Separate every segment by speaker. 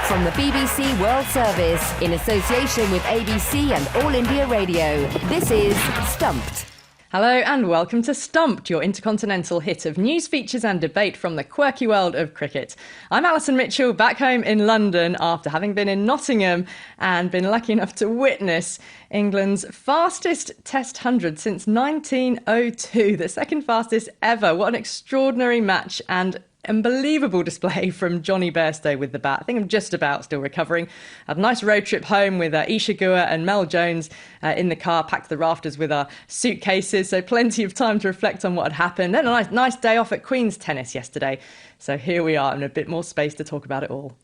Speaker 1: From the BBC World Service, in association with ABC and All India Radio, this is Stumped.
Speaker 2: Hello and welcome to Stumped, your intercontinental hit of news, features and debate from the quirky world of cricket. I'm Alison Mitchell, back home in London after having been in Nottingham and been lucky enough to witness England's fastest Test 100 since 1902, the second fastest ever. What an extraordinary match and unbelievable display from Jonny Bairstow with the bat. I think I'm just about still recovering. Had a nice road trip home with Isha Guha and Mel Jones in the car, packed the rafters with our suitcases, so plenty of time to reflect on what had happened. Then a nice day off at Queen's Tennis yesterday. So here we are in a bit more space to talk about it all.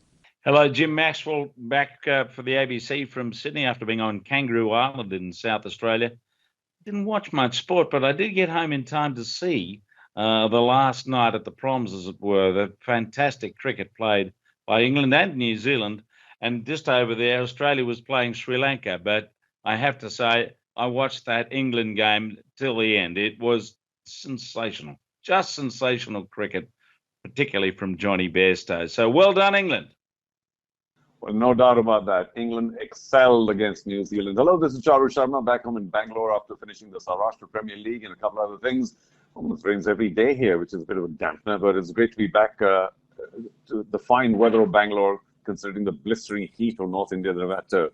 Speaker 3: Hello, Jim Maxwell, back for the ABC from Sydney after being on Kangaroo Island in South Australia. Didn't watch much sport, but I did get home in time to see the last night at the Proms, as it were, the fantastic cricket played by England and New Zealand. And just over there, Australia was playing Sri Lanka. But I have to say, I watched that England game till the end. It was sensational, just sensational cricket, particularly from Jonny Bairstow. So well done, England.
Speaker 4: Well, no doubt about that. England excelled against New Zealand. Hello, this is Charu Sharma, back home in Bangalore after finishing the Saurashtra Premier League and a couple other things. Almost rains every day here, which is a bit of a dampener, but it's great to be back to the fine weather of Bangalore, considering the blistering heat of North India that I've had to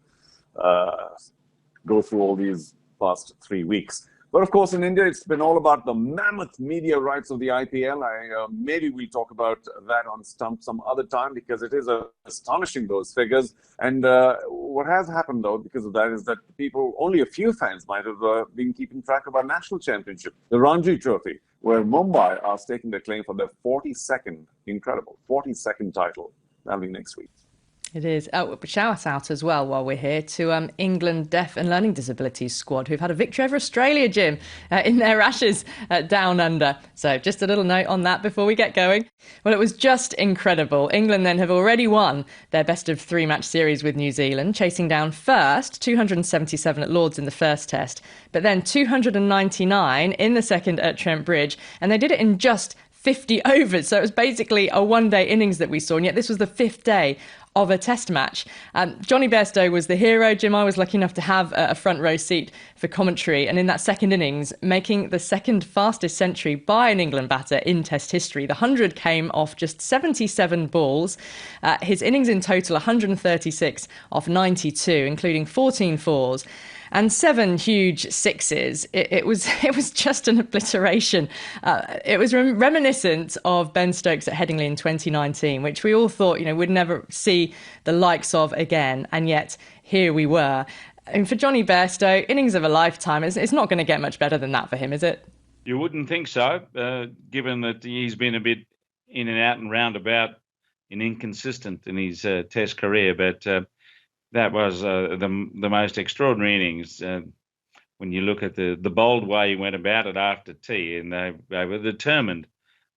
Speaker 4: go through all these past 3 weeks. But of course, in India, it's been all about the mammoth media rights of the IPL. Maybe we'll talk about that on Stump some other time, because it is astonishing, those figures. And what has happened, though, because of that, is that only a few fans might have been keeping track of our national championship, the Ranji Trophy, where Mumbai are staking their claim for their 42nd title. That'll be next week.
Speaker 2: It is. Shout out as well, while we're here, to England Deaf and Learning Disabilities squad, who've had a victory over Australia, Jim, in their Ashes down under. So just a little note on that before we get going. Well, it was just incredible. England then have already won their best of three match series with New Zealand, chasing down first 277 at Lords in the first test, but then 299 in the second at Trent Bridge. And they did it in just 50 overs. So it was basically a one-day innings that we saw. And yet this was the fifth day of a test match. Jonny Bairstow was the hero. Jim, I was lucky enough to have a front row seat for commentary. And in that second innings, making the second fastest century by an England batter in test history. The 100 came off just 77 balls. His innings in total, 136 off 92, including 14 fours. And 7 huge sixes. It was just an obliteration. It was reminiscent of Ben Stokes at Headingley in 2019, which we all thought, we'd never see the likes of again. And yet here we were. And for Jonny Bairstow, innings of a lifetime. It's not going to get much better than that for him, is it?
Speaker 3: You wouldn't think so, given that he's been a bit in and out and roundabout and inconsistent in his test career. But that was the most extraordinary innings when you look at the bold way he went about it after tea, and they were determined.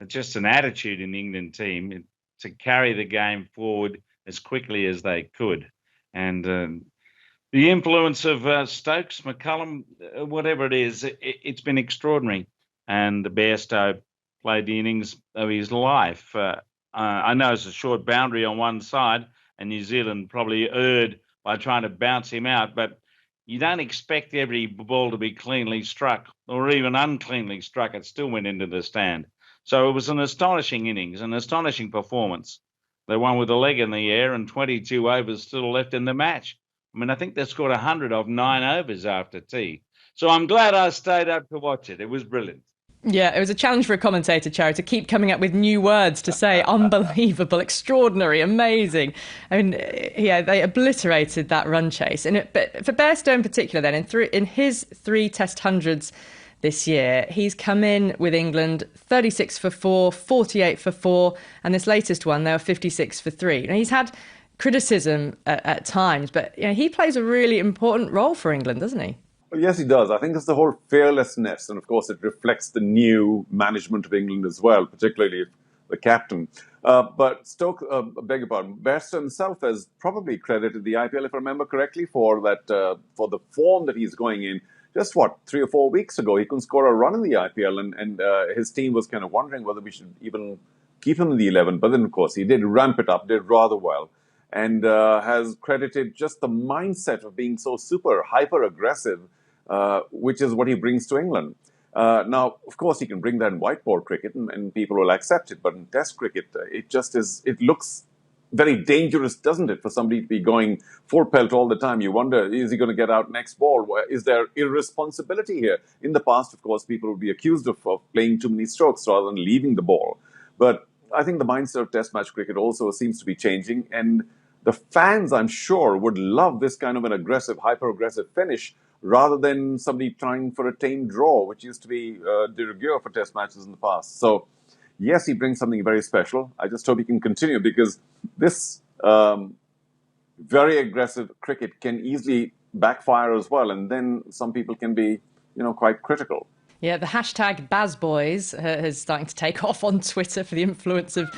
Speaker 3: It's just an attitude in the England team to carry the game forward as quickly as they could. And the influence of Stokes, McCullum, whatever it is, it's been extraordinary. And Bairstow played the innings of his life. I know it's a short boundary on one side, and New Zealand probably erred by trying to bounce him out, but you don't expect every ball to be cleanly struck or even uncleanly struck. It still went into the stand. So it was an astonishing innings, an astonishing performance. They won with a leg in the air and 22 overs still left in the match. I mean, I think they scored 100 of 9 overs after tea. So I'm glad I stayed up to watch it. It was brilliant.
Speaker 2: Yeah, it was a challenge for a commentator, Charo, to keep coming up with new words to say. Unbelievable, extraordinary, amazing. I mean, yeah, they obliterated that run chase. But for Bairstow in particular then, in his 3 Test hundreds this year, he's come in with England 36 for 4, 48 for 4, and this latest one, they were 56 for 3. Now, he's had criticism at times, but he plays a really important role for England, doesn't he?
Speaker 4: Well, yes, he does. I think it's the whole fearlessness, and of course it reflects the new management of England as well, particularly the captain. But Stoke, beg your pardon, Bairstow himself has probably credited the IPL, if I remember correctly, for the form that he's going in. Just 3 or 4 weeks ago, he couldn't score a run in the IPL, and his team was kind of wondering whether we should even keep him in the 11. But then, of course, he did ramp it up, did rather well. and has credited just the mindset of being so super hyper aggressive, which is what he brings to England. Now, of course, he can bring that in white ball cricket, and people will accept it. But in Test cricket, it just is. It looks very dangerous, doesn't it, for somebody to be going full pelt all the time? You wonder, is he going to get out next ball? Is there irresponsibility here? In the past, of course, people would be accused of playing too many strokes rather than leaving the ball. But I think the mindset of Test match cricket also seems to be changing, and the fans, I'm sure, would love this kind of an aggressive, hyper-aggressive finish rather than somebody trying for a tame draw, which used to be de rigueur for Test matches in the past. So, yes, he brings something very special. I just hope he can continue, because this very aggressive cricket can easily backfire as well, and then some people can be, quite critical.
Speaker 2: Yeah, the hashtag BazBoys is starting to take off on Twitter for the influence of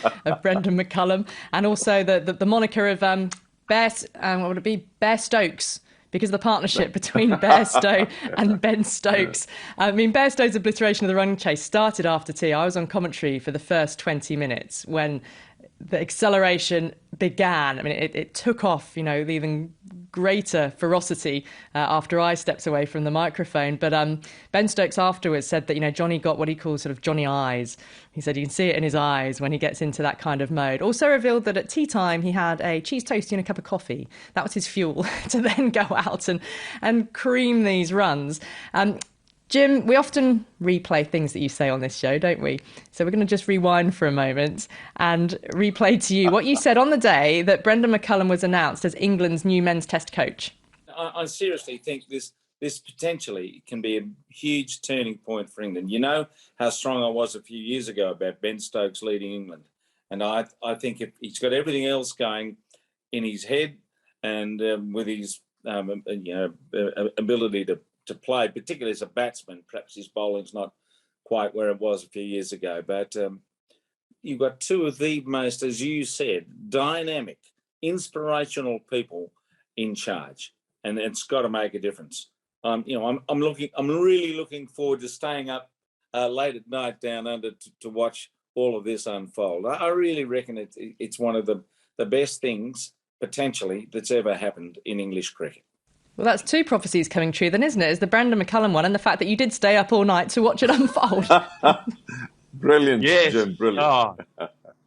Speaker 2: Brendan McCullum, and also the moniker of what would it be? Bear Stokes, because of the partnership between Bairstow and Ben Stokes. I mean, Bairstow's obliteration of the running chase started after tea. I was on commentary for the first 20 minutes when the acceleration began. I mean, it took off, with even greater ferocity after I stepped away from the microphone. But Ben Stokes afterwards said that, Johnny got what he calls sort of Johnny eyes. He said you can see it in his eyes when he gets into that kind of mode. Also revealed that at tea time he had a cheese toastie and a cup of coffee. That was his fuel to then go out and cream these runs. Jim, we often replay things that you say on this show, don't we? So we're going to just rewind for a moment and replay to you what you said on the day that Brendan McCullum was announced as England's new men's test coach.
Speaker 5: I seriously think this potentially can be a huge turning point for England. You know how strong I was a few years ago about Ben Stokes leading England. And I think if he's got everything else going in his head and with his ability to play, particularly as a batsman. Perhaps his bowling's not quite where it was a few years ago, but you've got two of the most, as you said, dynamic, inspirational people in charge, and it's got to make a difference. I'm really looking forward to staying up late at night down under to watch all of this unfold. I really reckon it's one of the best things potentially that's ever happened in English cricket.
Speaker 2: Well, that's two prophecies coming true then, isn't it? It's the Brendan McCullum one and the fact that you did stay up all night to watch it unfold.
Speaker 4: Brilliant,
Speaker 3: yes.
Speaker 4: Jim, brilliant.
Speaker 3: Oh,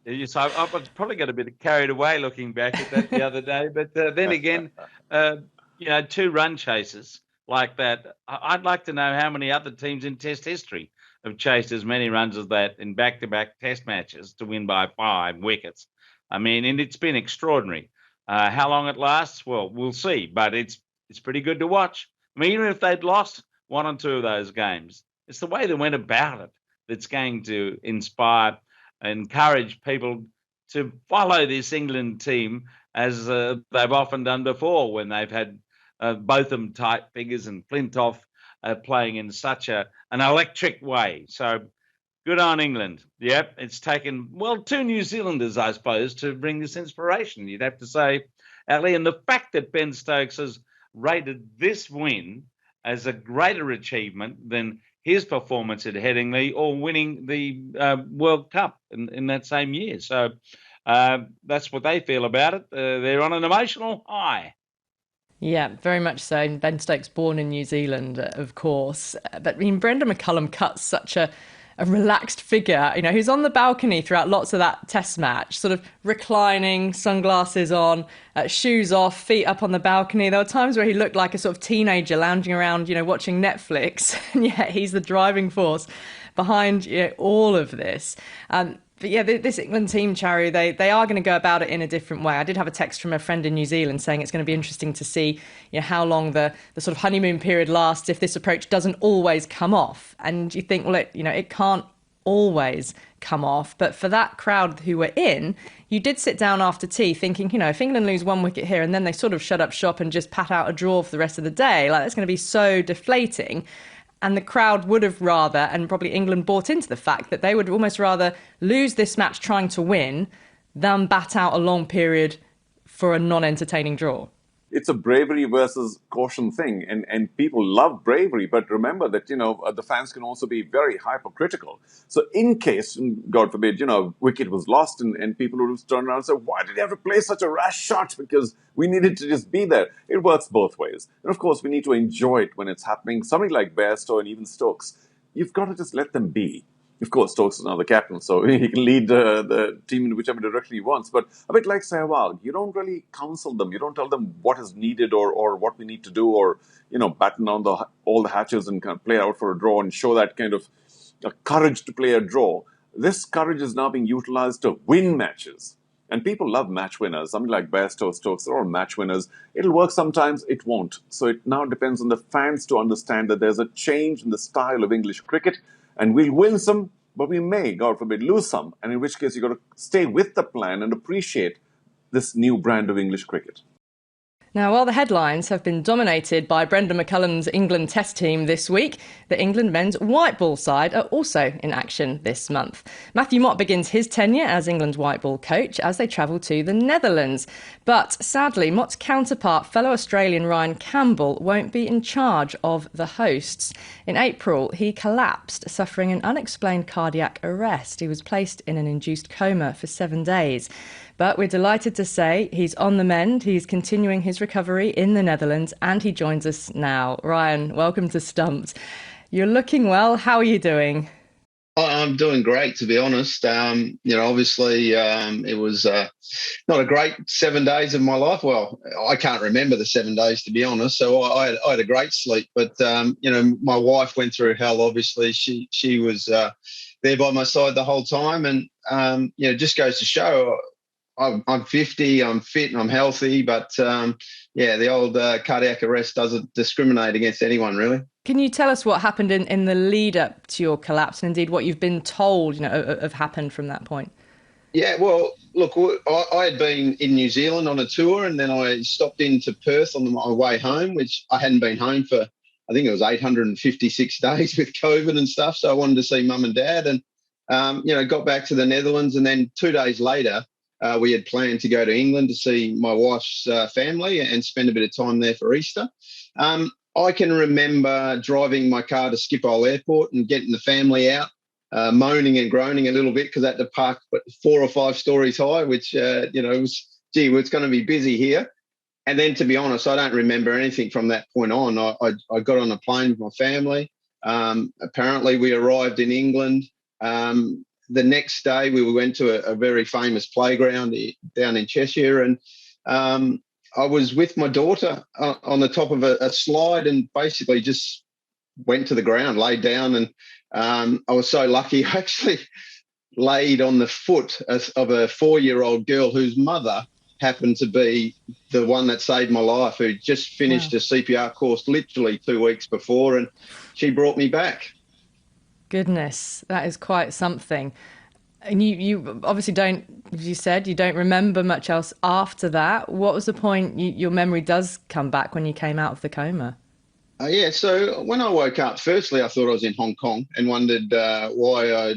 Speaker 3: yes, I probably got a bit carried away looking back at that the other day. But then again, 2 run chases like that. I'd like to know how many other teams in Test history have chased as many runs as that in back-to-back Test matches to win by 5 wickets. I mean, and it's been extraordinary. How long it lasts, well, we'll see. But it's pretty good to watch. I mean, even if they'd lost 1 or 2 of those games, it's the way they went about it that's going to inspire, encourage people to follow this England team as they've often done before when they've had Botham type figures and Flintoff playing in such an electric way. So good on England. Yep, it's taken, 2 New Zealanders, I suppose, to bring this inspiration. You'd have to say, Ali, and the fact that Ben Stokes has rated this win as a greater achievement than his performance at Headingley or winning the World Cup in that same year. So that's what they feel about it. They're on an emotional high.
Speaker 2: Yeah, very much so. Ben Stokes born in New Zealand, of course. But I mean, Brendan McCullum cuts such a relaxed figure, who's on the balcony throughout lots of that test match, sort of reclining, sunglasses on, shoes off, feet up on the balcony. There were times where he looked like a sort of teenager lounging around, watching Netflix, and yet he's the driving force behind all of this. But yeah, this England team, Charu, they are going to go about it in a different way. I did have a text from a friend in New Zealand saying it's going to be interesting to see how long the sort of honeymoon period lasts if this approach doesn't always come off. And you think, well, it can't always come off. But for that crowd who were in, you did sit down after tea thinking, if England lose 1 wicket here and then they sort of shut up shop and just pat out a draw for the rest of the day, that's going to be so deflating. And the crowd would have rather, and probably England bought into the fact that they would almost rather lose this match trying to win than bat out a long period for a non-entertaining draw.
Speaker 4: it's a bravery versus caution thing, and people love bravery, but remember that the fans can also be very hypercritical. So in case, God forbid, wicket was lost, and people would turn around and say, why did you have to play such a rash shot? Because we needed to just be there. It works both ways, and of course we need to enjoy it when it's happening. Somebody like Bairstow and even Stokes, you've got to just let them be. Of course, Stokes is now the captain, so he can lead the team in whichever direction he wants. But a bit like Sehwag, you don't really counsel them. You don't tell them what is needed or what we need to do, or batten down all the hatches and kind of play out for a draw and show that kind of courage to play a draw. This courage is now being utilized to win matches. And people love match winners. Something like Bairstow, Stokes, they're all match winners. It'll work sometimes, it won't. So it now depends on the fans to understand that there's a change in the style of English cricket, and we'll win some, but we may, God forbid, lose some. And in which case, you've got to stay with the plan and appreciate this new brand of English cricket.
Speaker 2: Now, while the headlines have been dominated by Brendan McCullum's England Test team this week, the England men's white ball side are also in action this month. Matthew Mott begins his tenure as England's white ball coach as they travel to the Netherlands. But sadly, Mott's counterpart, fellow Australian Ryan Campbell, won't be in charge of the hosts. In April, he collapsed, suffering an unexplained cardiac arrest. He was placed in an induced coma for 7 days. But we're delighted to say he's on the mend. He's continuing his recovery in the Netherlands, and he joins us now. Ryan, welcome to Stumped. You're looking well. How are you doing?
Speaker 6: I'm doing great, to be honest. Obviously, it was not a great 7 days of my life. Well, I can't remember the 7 days, to be honest. So I had a great sleep. But, my wife went through hell, obviously. She was there by my side the whole time. And, it just goes to show I'm 50, I'm fit and I'm healthy. But, the old cardiac arrest doesn't discriminate against anyone, really.
Speaker 2: Can you tell us what happened in the lead up to your collapse, and indeed what you've been told, have happened from that point?
Speaker 6: Yeah, well, look, I had been in New Zealand on a tour, and then I stopped into Perth on my way home, which I hadn't been home for, I think it was 856 days with COVID and stuff. So I wanted to see mum and dad, and, got back to the Netherlands. And then 2 days later, we had planned to go to England to see my wife's family and spend a bit of time there for Easter. I can remember driving my car to Schiphol Airport and getting the family out, moaning and groaning a little bit because I had to park 4 or 5 stories high, which, was, it's going to be busy here. And then, to be honest, I don't remember anything from that point on. I got on a plane with my family. Apparently, we arrived in England. The next day, we went to a very famous playground down in Cheshire, and I was with my daughter on the top of a slide and basically just went to the ground, laid down, and I was so lucky. I actually laid on the foot of a 4-year-old girl whose mother happened to be the one that saved my life, who just finished a CPR course literally 2 weeks before, and she brought me back.
Speaker 2: Goodness, that is quite something. And you obviously don't, as you said, you don't remember much else after that. What was the point? Your memory does come back when you came out of the coma.
Speaker 6: So when I woke up, firstly, I thought I was in Hong Kong and wondered why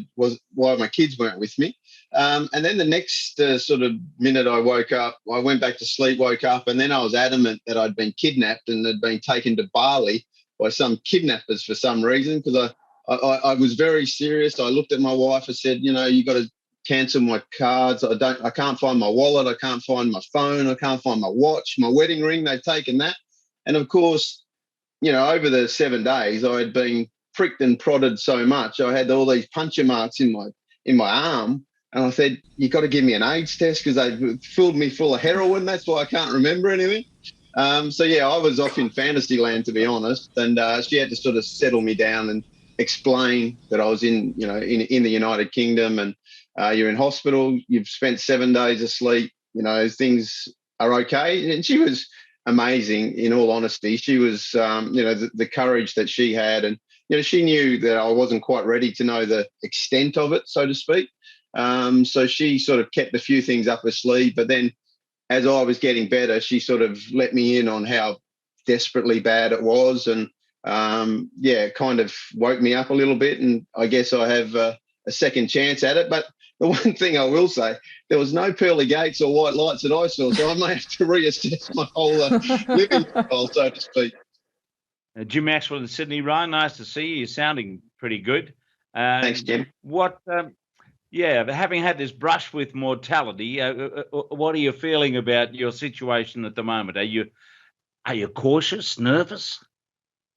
Speaker 6: my kids weren't with me. And then the next sort of minute I woke up, I went back to sleep, woke up, and then I was adamant that I'd been kidnapped and had been taken to Bali by some kidnappers for some reason, because I was very serious. I looked at my wife and said, you got to cancel my cards. I can't find my wallet. I can't find my phone. I can't find my watch, my wedding ring. They've taken that. And of course, over the 7 days, I had been pricked and prodded so much. I had all these puncture marks in my arm. And I said, you got to give me an AIDS test because they filled me full of heroin. That's why I can't remember anything. I was off in fantasy land, to be honest. And she had to sort of settle me down and explain that I was in the United Kingdom, and you're in hospital, you've spent 7 days asleep, things are okay. And she was amazing, in all honesty. She was, the courage that she had, and, she knew that I wasn't quite ready to know the extent of it, so to speak. So she sort of kept a few things up her sleeve, but then as I was getting better, she sort of let me in on how desperately bad it was, and kind of woke me up a little bit, and I guess I have a second chance at it. But the one thing I will say, there was no pearly gates or white lights that I saw, so I may have to reassess my whole living style, so to speak.
Speaker 3: Jim Maxwell in Sydney, Ryan, nice to see you. You're sounding pretty good.
Speaker 6: Thanks, Jim.
Speaker 3: Having had this brush with mortality, what are you feeling about your situation at the moment? Are you cautious, nervous?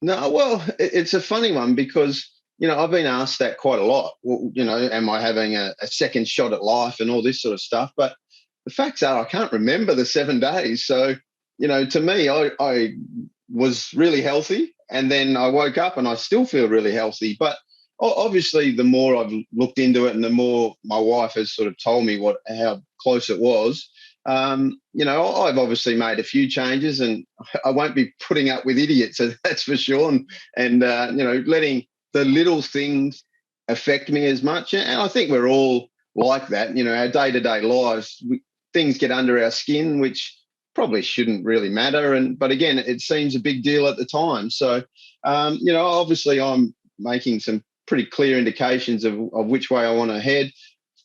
Speaker 6: No, well, it's a funny one because, I've been asked that quite a lot. Well, am I having a second shot at life and all this sort of stuff? But the facts are I can't remember the 7 days. So, to me, I was really healthy, and then I woke up and I still feel really healthy. But obviously, the more I've looked into it and the more my wife has sort of told me how close it was, I've obviously made a few changes, and I won't be putting up with idiots, so that's for sure. And letting the little things affect me as much. And I think we're all like that. Our day-to-day lives, things get under our skin, which probably shouldn't really matter. But again, it seems a big deal at the time. So, obviously I'm making some pretty clear indications of which way I want to head.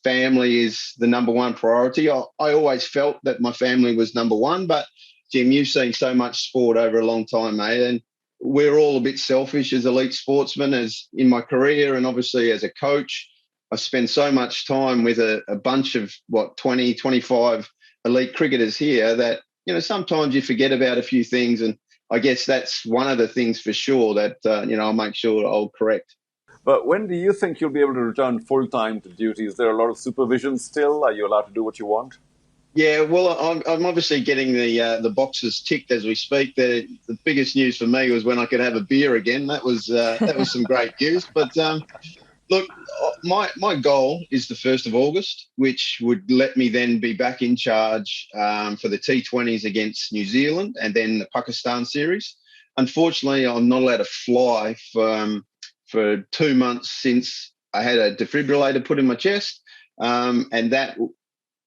Speaker 6: Family is the number one priority. I always felt that my family was number one, but Jim, you've seen so much sport over a long time, mate, and we're all a bit selfish as elite sportsmen. As in my career and obviously as a coach, I spend so much time with a bunch of 20, 25 elite cricketers here that, sometimes you forget about a few things. And I guess that's one of the things for sure that, I'll make sure I'll correct.
Speaker 4: But when do you think you'll be able to return full-time to duty? Is there a lot of supervision still? Are you allowed to do what you want?
Speaker 6: Yeah, well, I'm obviously getting the boxes ticked as we speak. The biggest news for me was when I could have a beer again. That was some great news. But look, my goal is the 1st of August, which would let me then be back in charge for the T20s against New Zealand and then the Pakistan series. Unfortunately, I'm not allowed to fly for 2 months since I had a defibrillator put in my chest, and that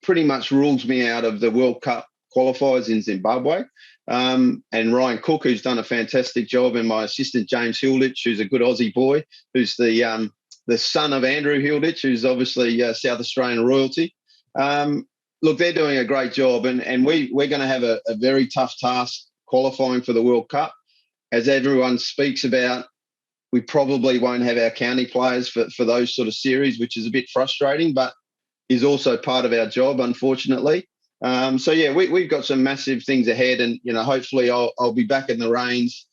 Speaker 6: pretty much rules me out of the World Cup qualifiers in Zimbabwe. And Ryan Cook, who's done a fantastic job, and my assistant James Hilditch, who's a good Aussie boy, who's the son of Andrew Hilditch, who's obviously South Australian royalty. Look, they're doing a great job, and we're going to have a very tough task qualifying for the World Cup. As everyone speaks about, we probably won't have our county players for those sort of series, which is a bit frustrating, but is also part of our job, unfortunately. We've got some massive things ahead, and hopefully I'll be back in the reins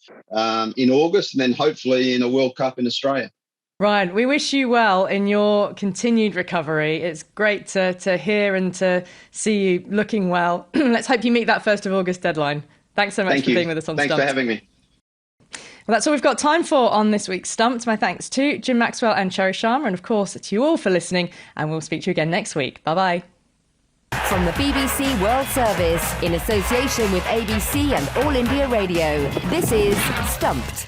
Speaker 6: in August, and then hopefully in a World Cup in Australia.
Speaker 2: Ryan, we wish you well in your continued recovery. It's great to hear and to see you looking well. Let's hope you meet that 1st of August deadline. Thanks so much for being with us on Stumped.
Speaker 6: Thanks for having me.
Speaker 2: Well, that's all we've got time for on this week's Stumped. My thanks to Jim Maxwell and Cherry Sharma, and of course to you all for listening, and we'll speak to you again next week. Bye-bye.
Speaker 1: From the BBC World Service, in association with ABC and All India Radio, this is Stumped.